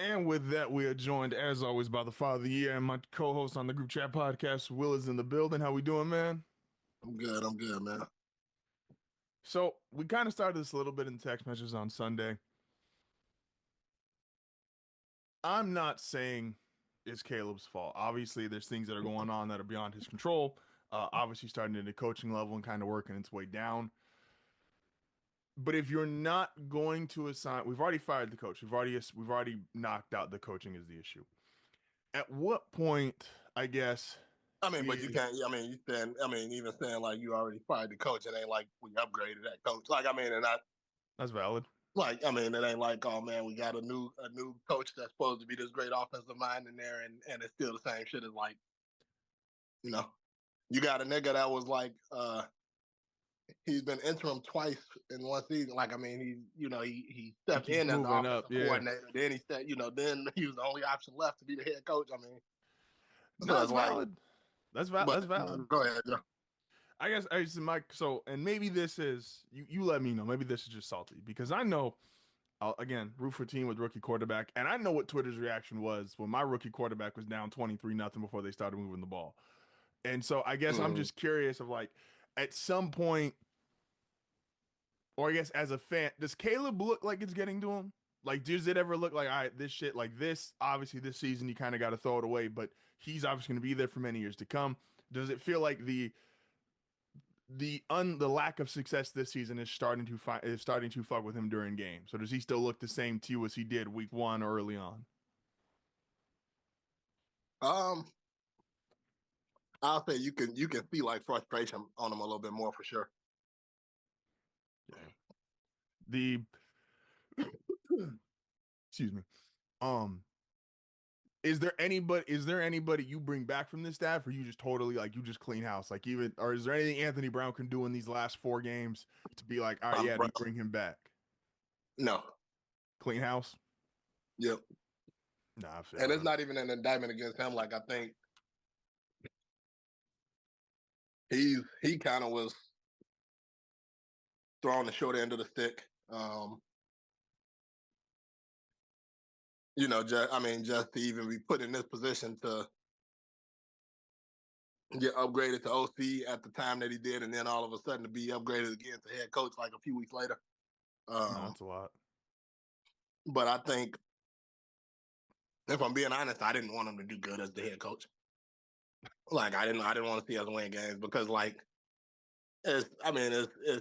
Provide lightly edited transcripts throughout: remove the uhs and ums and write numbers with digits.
And with that, we are joined, as always, by the Father of the Year and my co-host on the group chat podcast. Will is in the building. How we doing, man? I'm good. I'm good, man. So we kind of started this a little bit in text messages on Sunday. I'm not saying it's Caleb's fault. Obviously, there's things that are going on that are beyond his control. Obviously, starting at the coaching level and kind of working its way down. But if you're not going to assign, we've already fired the coach. We've already knocked out the coaching is the issue. At what point, I guess, But you is can't. You saying. Even saying like you already fired the coach, it ain't like we upgraded that coach. And I that's valid? it ain't like, oh man, we got a new coach that's supposed to be this great offensive mind in there, and it's still the same shit as like, you know, you got a nigga that was like, he's been interim twice in one season. He He stepped keeps in as the moving up, offensive yeah. coordinator. Then he said, then he was the only option left to be the head coach. No, So that's it's like, valid. That's valid. go ahead, Joe. I guess I just Mike. So, and maybe this is you. You let me know. Maybe this is just salty because I know. I'll again root for a team with rookie quarterback, and I know what Twitter's reaction was when my rookie quarterback was down 23-0 before they started moving the ball. And so I guess I'm Mm-hmm. just curious of like at some point, or I guess as a fan, does Caleb look like it's getting to him? Like, does it ever look like, all right, this shit, like this, obviously this season you kind of got to throw it away, but he's obviously going to be there for many years to come. Does it feel like the lack of success this season is starting to fuck with him during games? So does he still look the same to you as he did week one or early on? Um, I'll say you can see like frustration on him a little bit more for sure. The excuse me. Um, is there anybody you bring back from this staff, or you just totally like you just clean house? Like even or is there anything Anthony Brown can do in these last four games to be like, all right, yeah, Bro, you bring him back? no, Clean house? yep. Nah, I feel And it's that. not even an indictment against him. Like I think he kind of was throwing the short end of the stick. Just to even be put in this position to get upgraded to OC at the time that he did, and then all of a sudden to be upgraded again to head coach like a few weeks later. No, Um, that's a lot. but I think, if I'm being honest, I didn't want him to do good as the head coach. Like I didn't want to see us win games because like it's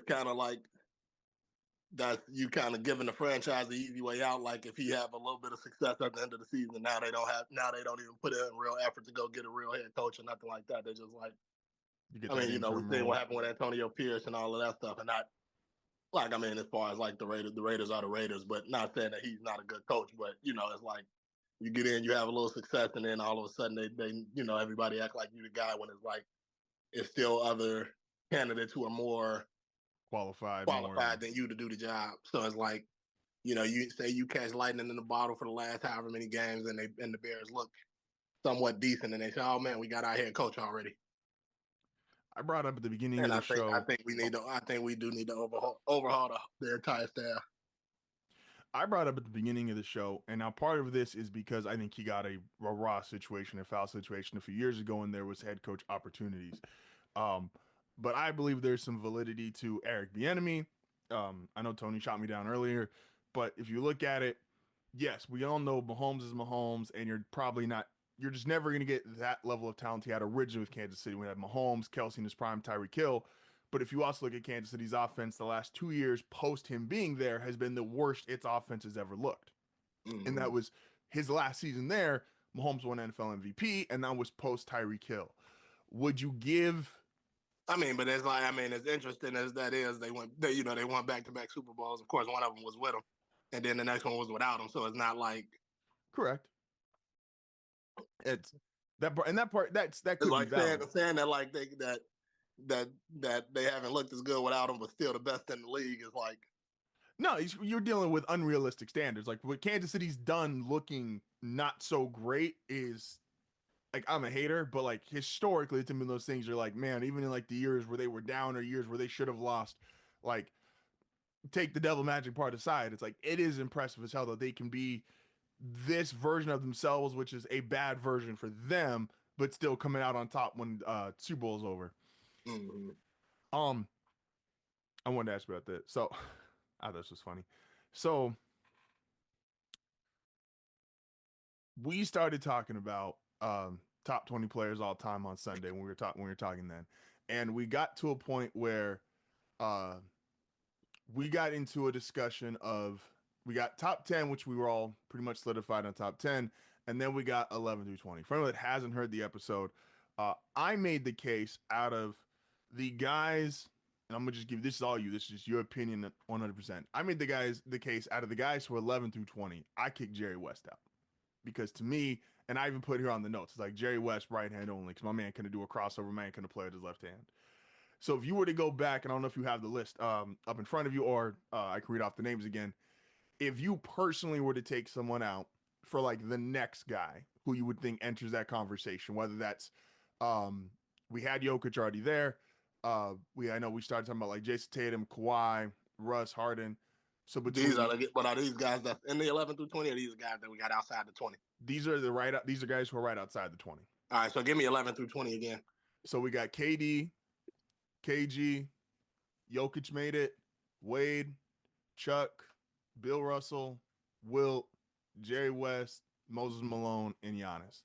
kind of like that's you kind of giving the franchise the easy way out. Like if he have a little bit of success at the end of the season, now they don't even put in real effort to go get a real head coach or nothing like that. They're just like, You get that we interim seen role. what happened with Antonio Pierce and all of that stuff, and not like as far as like the Raiders are the Raiders, but not saying that he's not a good coach, but it's like you get in, you have a little success, and then all of a sudden they everybody act like you the guy when it's like it's still other candidates who are more Qualified more. qualified than you to do the job. So it's like, you say you catch lightning in the bottle for the last however many games, and the Bears look somewhat decent, and they say, "Oh man, we got our head coach already." I brought up at the beginning And of the I show. think we need to I think we do need to overhaul the entire staff. I brought up at the beginning of the show, and now part of this is because I think he got a raw situation, a foul situation a few years ago, and there was head coach opportunities. Um, but I believe there's some validity to Eric Bieniemy. I know Tony shot me down earlier, but if you look at it, yes, we all know Mahomes is Mahomes, and you're probably not. You're just never going to get that level of talent he had originally with Kansas City. We had Mahomes, Kelsey in his prime, Tyreek Hill. But if you also look at Kansas City's offense, the last 2 years post him being there has been the worst its offense has ever looked. And Mm-hmm. that was his last season there. Mahomes won NFL MVP, and that was post Tyreek Hill. Would you give But it's like as interesting as that is, they won back to back Super Bowls. Of course, one of them was with him, and then the next one was without him. So it's not like correct? It's that part, and that part that it's could be like valid. saying that like that they haven't looked as good without him, but still the best in the league is like No, you're dealing with unrealistic standards. Like what Kansas City's done looking not so great is like I'm a hater, but like historically, it's been those things. You're like, man, even in like the years where they were down or years where they should have lost, like take the devil magic part aside, it's like it is impressive as hell that they can be this version of themselves, which is a bad version for them, but still coming out on top when Super Bowl is over. Mm-hmm. I wanted to ask about that. So I thought this was funny. So we started talking about top 20 players all time on Sunday when we were talking then. And we got to a point where uh we got into a discussion of we got top 10, which we were all pretty much solidified on top 10, and then we got 11 through 20. For anyone that hasn't heard the episode, I made the case out of the guys, and I'm gonna just give this is all you. This is just your opinion, 100%. I made the case out of the guys who are 11 through 20. I kicked Jerry West out because to me, and I even put here on the notes, it's like Jerry West right hand only because my man couldn't do a crossover, man couldn't play with his left hand. So if you were to go back, and I don't know if you have the list up in front of you, or I can read off the names again. If you personally were to take someone out for like the next guy who you would think enters that conversation, whether that's we had Jokic already there. I know we started talking about like Jason Tatum, Kawhi, Russ, Harden. So between But are these guys that's in the 11 through 20, or these guys that we got outside the 20? these are guys who are right outside the 20. All right, so give me 11 through 20 again. So we got KD, KG, Jokic made it, Wade, Chuck, Bill Russell, Wilt, Jerry West, Moses Malone, and Giannis.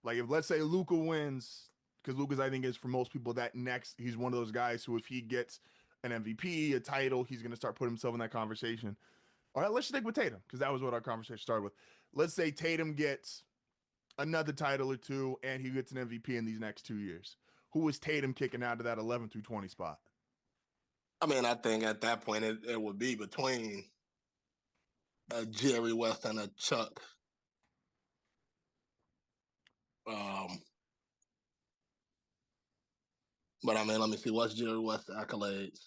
Like if let's say Luka wins, because Luka's I think is for most people that next he's one of those guys who if he gets an MVP, a title, he's gonna start putting himself in that conversation. All right, let's stick with Tatum because that was what our conversation started with. Let's say Tatum gets another title or two and he gets an MVP in these next 2 years. Who is Tatum kicking out of that 11 through 20 spot? I mean, I think at that point it would be between a Jerry West and a Chuck. But I mean, let me see. What's Jerry West's accolades?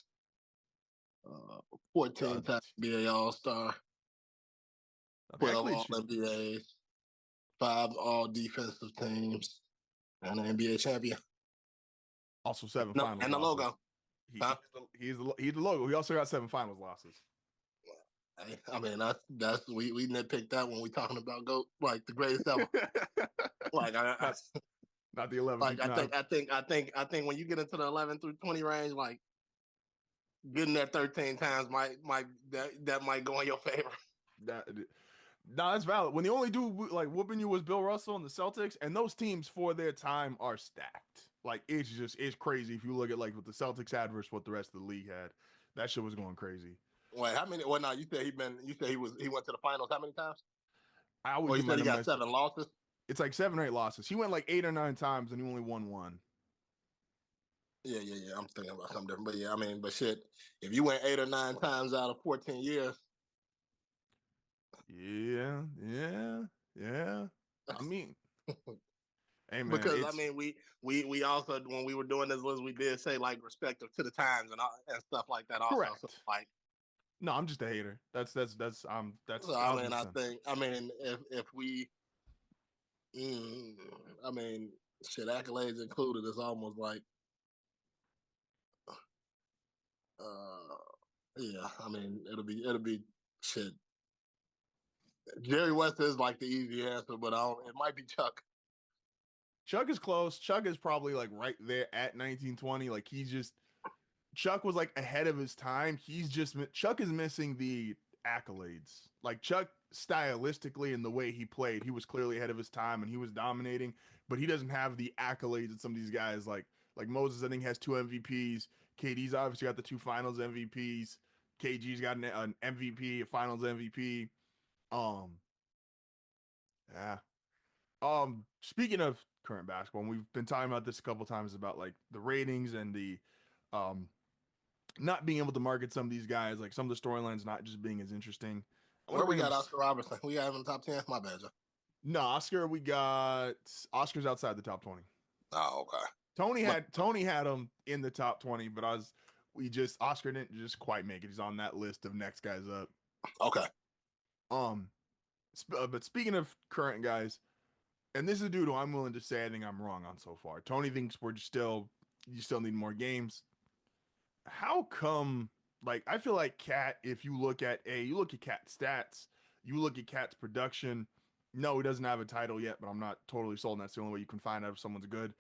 14 time NBA All-Star, 12 All-NBAs, 5 All-Defensive Teams, and an NBA champion. Also 7 finals and the losses. logo. He's the logo. He also got 7 finals losses. I mean, that's we nitpicked that when we talking about like the greatest ever. Like not the 11. Like I think when you get into the 11 through 20 range, like getting that 13 times that might go in your favor. No, that's valid. When the only dude like whooping you was Bill Russell and the Celtics, and those teams for their time are stacked. Like it's crazy if you look at like what the Celtics had versus what the rest of the league had. That shit was going crazy. Wait, how many? Well, no, you said he went to the finals how many times? I always he got 7 losses. It's like 7 or 8 losses. He went like 8 or 9 times and he only won 1. Yeah. I'm thinking about something different, but yeah, I mean, but shit, if you went 8 or 9 times out of 14 years. Yeah. I mean, hey man, because I mean, we also when we were doing this list, we did say like respective to the times and stuff like that. Also, correct. So, like, no, I'm just a hater. That's. So, I mean, if we, I mean, shit, accolades included, it's almost like, yeah. I mean, it'll be shit. Jerry West is like the easy answer, but it might be Chuck. Chuck is close. Chuck is probably like right there at 1920. Like Chuck was like ahead of his time. Chuck is missing the accolades. Like Chuck stylistically and the way he played, he was clearly ahead of his time and he was dominating, but he doesn't have the accolades that some of these guys like Moses, I think has 2 MVPs. KD's obviously got the 2 finals MVPs. KG's got an MVP, a finals MVP. Yeah. Speaking of current basketball, and we've been talking about this a couple times about like the ratings and the not being able to market some of these guys, like some of the storylines not just being as interesting. Where we got Oscar Robertson? We got him in the top 10? My bad, Joe. No, Oscar's outside the top 20. Oh, okay. Tony had him in the top 20, but Oscar didn't just quite make it. He's on that list of next guys up. Okay. But speaking of current guys, and this is a dude who I'm willing to say I think I'm wrong on so far. Tony thinks you still need more games. How come? Like I feel like Cat, if you look at Cat stats, You look at Cat's production. No, he doesn't have a title yet, but I'm not totally sold. And that's the only way you can find out if someone's good.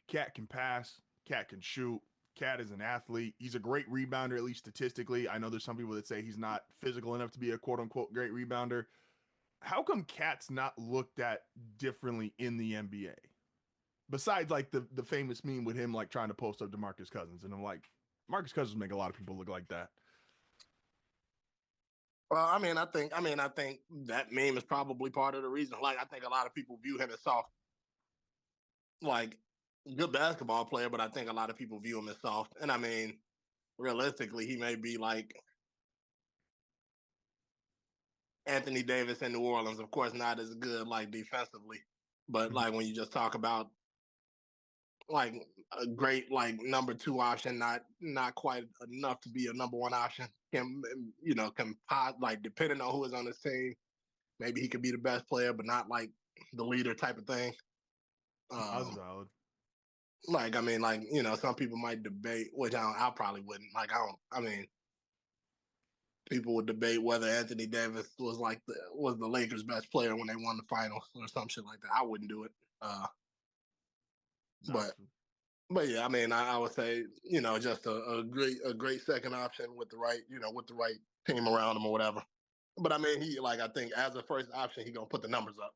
Cat can pass. Cat can shoot. Cat is an athlete. He's a great rebounder, at least statistically. I know there's some people that say he's not physical enough to be a quote unquote great rebounder. How come Cat's not looked at differently in the NBA? Besides, like the famous meme with him like trying to post up DeMarcus Cousins, and I'm like, Marcus Cousins make a lot of people look like that. Well, I think that meme is probably part of the reason. Like, I think a lot of people view him as soft, like good basketball player, but I think a lot of people view him as soft. And I mean, realistically, he may be like Anthony Davis in New Orleans. Of course, not as good like defensively, but like when you just talk about like a great like number two option, not quite enough to be a number one option. Can like depending on who is on his team, maybe he could be the best player, but not like the leader type of thing. That's valid. Like I mean, like some people might debate, which I probably wouldn't. Like I mean, people would debate whether Anthony Davis was the Lakers' best player when they won the finals or some shit like that. I wouldn't do it. But yeah, I mean, I would say just a great second option with the right team around him or whatever. But I mean, I think as a first option, he gonna put the numbers up.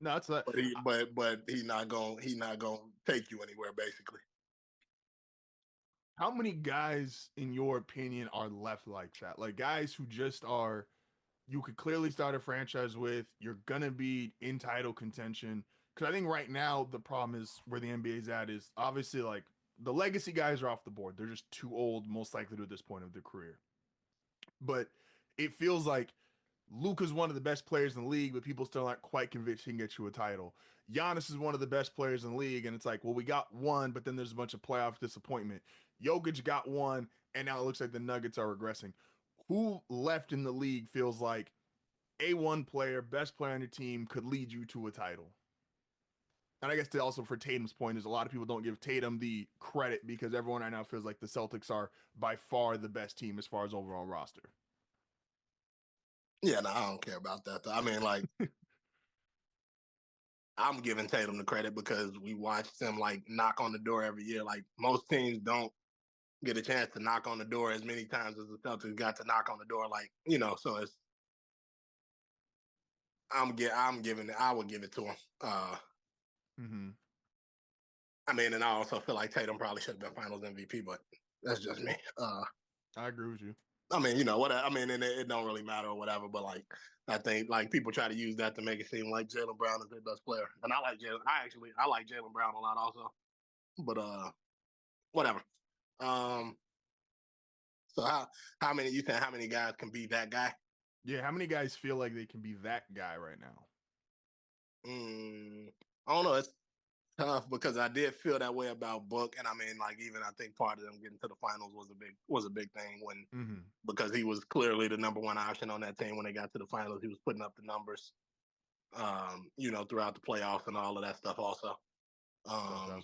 No, that's that. But he's not gonna take you anywhere basically. How many guys, in your opinion, are left like that? Like guys who just are, you could clearly start a franchise with. You're gonna be in title contention. Because I think right now the problem is where the NBA's at is obviously like the legacy guys are off the board. They're just too old, most likely to at this point of their career. But it feels like Luka's one of the best players in the league, but people still aren't quite convinced he can get you a title. Giannis is one of the best players in the league, and it's like, well, we got one, but then there's a bunch of playoff disappointment. Jokic got one, and now it looks like the Nuggets are regressing. Who left in the league feels like A1 player, best player on your team, could lead you to a title? And I guess also for Tatum's point is a lot of people don't give Tatum the credit because everyone right now feels like the Celtics are by far the best team as far as overall roster. Yeah, no, I don't care about that. Though. I mean, like, I'm giving Tatum the credit because we watched him like knock on the door every year. Like most teams don't get a chance to knock on the door as many times as the Celtics got to knock on the door. Like so it's I would give it to him. I mean, and I also feel like Tatum probably should have been Finals MVP, but that's just me. I agree with you. I mean, whatever. I mean, and it don't really matter or whatever, but like, I think like people try to use that to make it seem like Jaylen Brown is their best player, and I like Jaylen. I like Jaylen Brown a lot also, but whatever. So how many you think how many guys can be that guy? Yeah, how many guys feel like they can be that guy right now? I don't know. It's tough because I did feel that way about Book, and I mean, like even I think part of them getting to the finals was a big thing when because he was clearly the number one option on that team when they got to the finals. He was putting up the numbers, throughout the playoffs and all of that stuff. Also, 1,000%.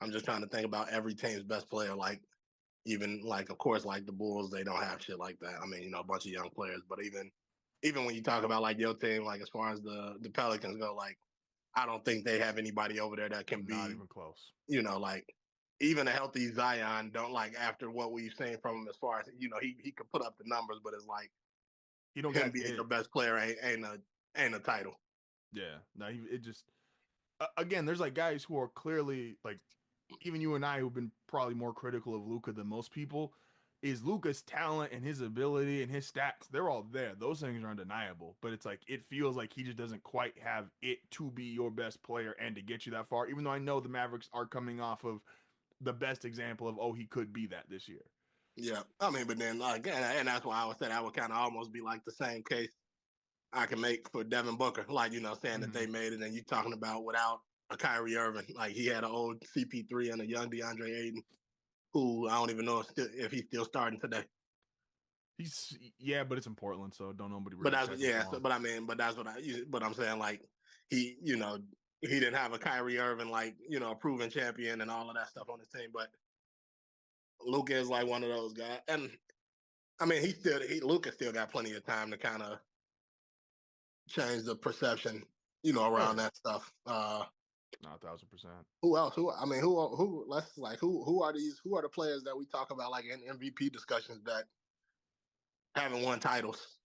I'm just trying to think about every team's best player. Like even like of course like the Bulls, they don't have shit like that. I mean, a bunch of young players, but even when you talk about like your team, like as far as the Pelicans go, like I don't think they have anybody over there that can be not even close. Like even a healthy Zion don't like after what we've seen from him as far as he could put up the numbers, but it's like he don't him being your best player ain't a title. Yeah, no, it just again, there's like guys who are clearly like even you and I who've been probably more critical of Luka than most people. Is Luka's talent and his ability and his stats, they're all there. Those things are undeniable. But it's like, it feels like he just doesn't quite have it to be your best player and to get you that far, even though I know the Mavericks are coming off of the best example of, he could be that this year. Yeah. I mean, but then, like, and that's why I would say that would kind of almost be like the same case I can make for Devin Booker. Like, saying that they made it and you talking about without a Kyrie Irving. Like, he had an old CP3 and a young DeAndre Ayton, who I don't even know if he's still starting today. But it's in Portland, so don't nobody really. But I'm saying like he didn't have a Kyrie Irving like a proven champion and all of that stuff on his team. But Luka is like one of those guys, and I mean, Luka still got plenty of time to kind of change the perception, around that stuff. No, 1,000%. Who else? Who? Let's like who are these? Who are the players that we talk about like in MVP discussions that haven't won titles?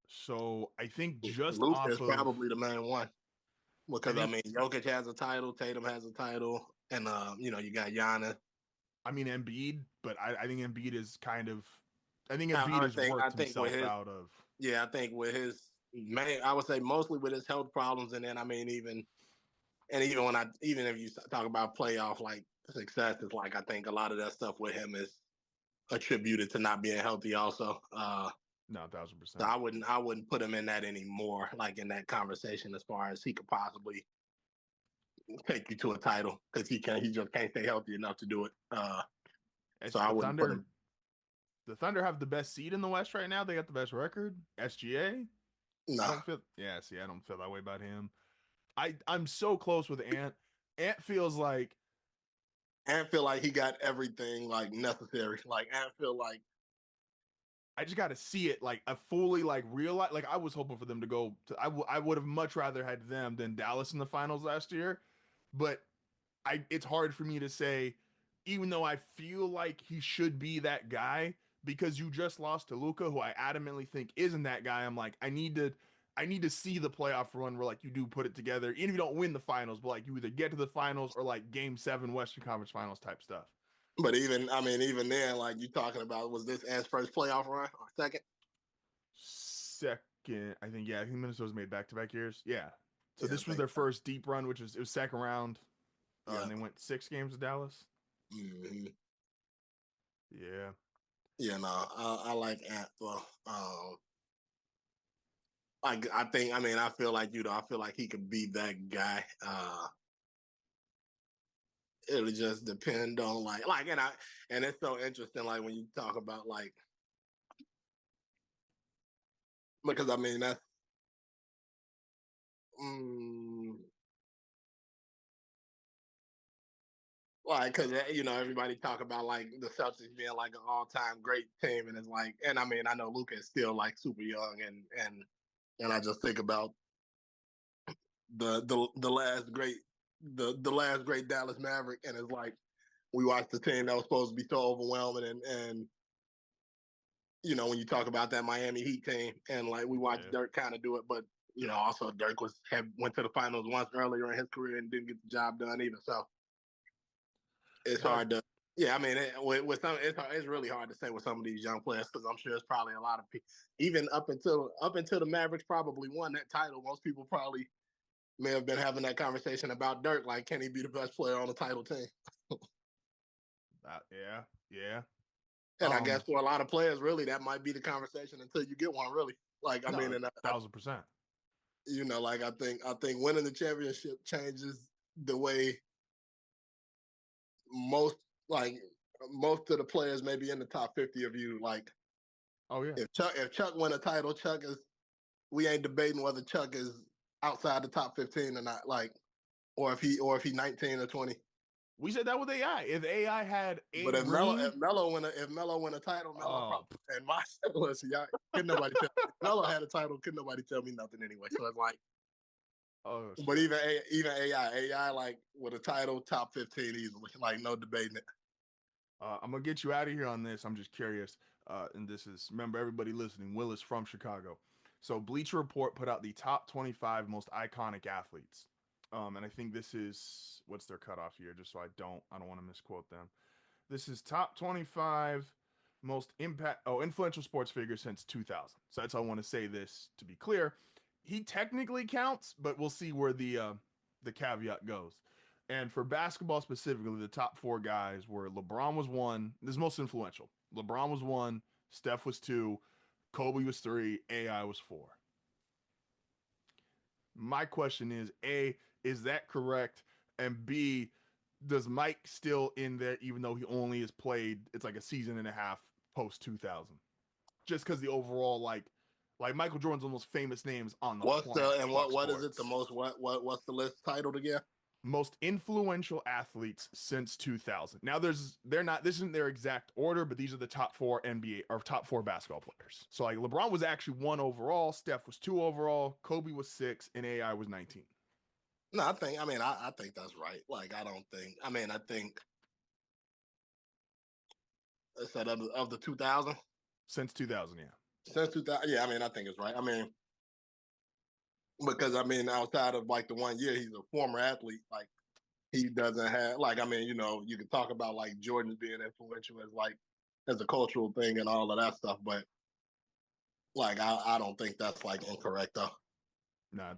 So I think just Luka off is of probably the main one because I think Jokic has a title, Tatum has a title, and you got Giannis. I mean Embiid, but I think Embiid is kind of I think I Embiid has I worked think with himself his out of. I think with his main, I would say mostly with his health problems, and then I mean even if you talk about playoff like success, it's like I think a lot of that stuff with him is attributed to not being healthy. Also, No, so 1,000%. I wouldn't put him in that anymore, like in that conversation as far as he could possibly take you to a title because he just can't stay healthy enough to do it. So I wouldn't put him. The Thunder have the best seed in the West right now. They got the best record. SGA. No, I don't feel. Yeah, see, I don't feel that way about him. I'm so close with Ant. Ant feels like Ant feel like he got everything like necessary. Like Ant feel like I just got to see it like a fully like real like I was hoping for them to go to I would have much rather had them than Dallas in the finals last year, but it's hard for me to say even though I feel like he should be that guy because you just lost to Luka who I adamantly think isn't that guy. I'm like I need to see the playoff run where like you do put it together even if you don't win the finals but like you either get to the finals or like game 7 Western Conference Finals type stuff. But even then, like you talking about, was this Ant's first playoff run or second? Second, I think. Yeah, I think Minnesota's made back-to-back years. Yeah. So Yeah, this I was think their so. first deep run, which was it was second round, Yeah. and they went 6 games to Dallas. Mm-hmm. Yeah. Yeah, no, I like Ant. Well, I think, I feel like I feel like he could be that guy. It'll just depend on and it's so interesting, like when you talk about like because that's mm, like because everybody talk about like the Celtics being like an all-time great team, and it's like, and I know Luka is still like super young, and I just think about the last great the last great Dallas Maverick, and it's like we watched the team that was supposed to be so overwhelming, and when you talk about that Miami Heat team, and like we watched Dirk kind of do it, but also Dirk went to the finals once earlier in his career and didn't get the job done either. So it's hard to, yeah. With some, it's really hard to say with some of these young players because I'm sure it's probably a lot of people, even up until the Mavericks probably won that title. Most people probably may have been having that conversation about Dirk, like can he be the best player on the title team? Yeah. And I guess for a lot of players, really, that might be the conversation until you get one. Really, like 1,000%. Like I think winning the championship changes the way most most of the players maybe in the top 50 of you like. Oh yeah. If Chuck win a title, we ain't debating whether Chuck is outside the top 15 or not. Like, or if he 19 or 20. We said that with AI. If AI had a But if ring, Melo win a title, Melo probably and my listen, y'all couldn't nobody tell me. If Melo had a title, couldn't nobody tell me nothing anyway. So it's like, but even AI like with a title, top 15 easily, like no debating it. I'm gonna get you out of here on this. I'm just curious, and this is remember everybody listening. Will is from Chicago, so Bleacher Report put out the top 25 most iconic athletes. And I think this is what's their cutoff here, just so I don't want to misquote them. This is top 25 most influential sports figures since 2000. So that's how I want to say this to be clear. He technically counts, but we'll see where the caveat goes. And for basketball specifically, the top 4 guys were LeBron was 1. This is most influential. LeBron was 1, Steph was 2, Kobe was 3, AI was 4. My question is, A, is that correct? And B, does Mike still in there even though he only has played it's like a season and a half post 2000? Just because the overall like Michael Jordan's the most famous names on the planet. What is it the most what's the list titled again? most influential athletes since 2000. Now they're not, this isn't their exact order, but these are the top 4 NBA or top 4 basketball players. So like LeBron was actually 1 overall, Steph was 2 overall, Kobe was 6, and AI was 19. No, I think that's right. Like, I think I said of the 2000 Since 2000, yeah. since 2000. Yeah, I think it's right. Because outside of like the 1 year, he's a former athlete. Like, he doesn't have you can talk about like Jordan being influential as a cultural thing and all of that stuff, but like I don't think that's like incorrect though. Nah,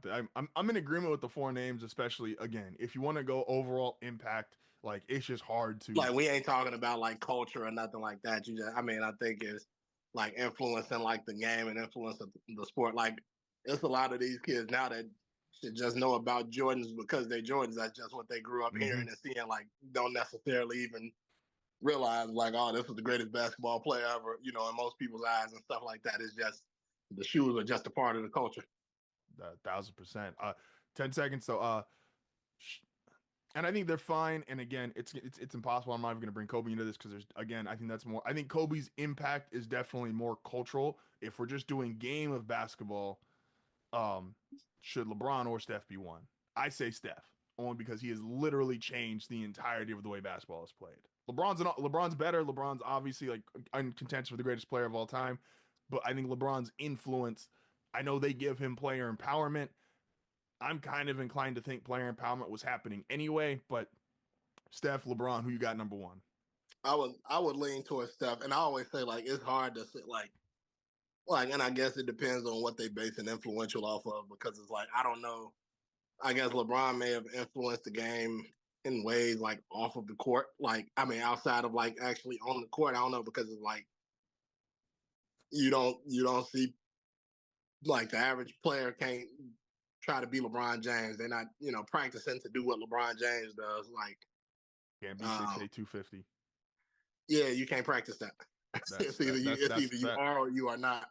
I'm in agreement with the 4 names, especially again, if you want to go overall impact, like it's just hard to Like, we ain't talking about like culture or nothing like that. I think it's like influencing like the game and influence of the sport. Like, it's a lot of these kids now that should just know about Jordans because they're Jordans. That's just what they grew up hearing and seeing. Like, don't necessarily even realize like, oh, this was the greatest basketball player ever. In most people's eyes and stuff like that. It's just the shoes are just a part of the culture. 1,000%. 10 seconds. So, and I think they're fine. And again, it's impossible. I'm not even going to bring Kobe into this because I think that's more. I think Kobe's impact is definitely more cultural. If we're just doing game of basketball, should LeBron or Steph be one? I say Steph, only because he has literally changed the entirety of the way basketball is played. LeBron's better. LeBron's obviously like in contention for the greatest player of all time, but I think LeBron's influence. I know they give him player empowerment. I'm kind of inclined to think player empowerment was happening anyway, but Steph, LeBron, who you got number 1? I would lean towards Steph, and I always say like it's hard to say like, and I guess it depends on what they base an influential off of, because it's like I don't know. I guess LeBron may have influenced the game in ways like off of the court, like outside of like actually on the court. I don't know, because it's like you don't see like the average player can't try to be LeBron James. They're not practicing to do what LeBron James does. Like, Can't be 6'8", 250. Yeah, you can't practice that. That's It's either you fact. are or you are not.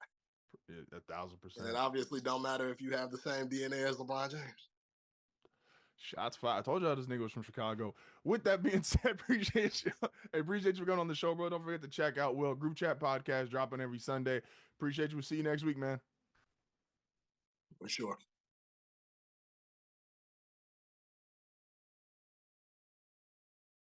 1,000%. And it obviously don't matter if you have the same DNA as LeBron James. Shots fired. I told y'all this nigga was from Chicago. With that being said, appreciate you. Hey, appreciate you for going on the show, bro. Don't forget to check out Will Group Chat Podcast dropping every Sunday. Appreciate you. We'll see you next week, man. For sure.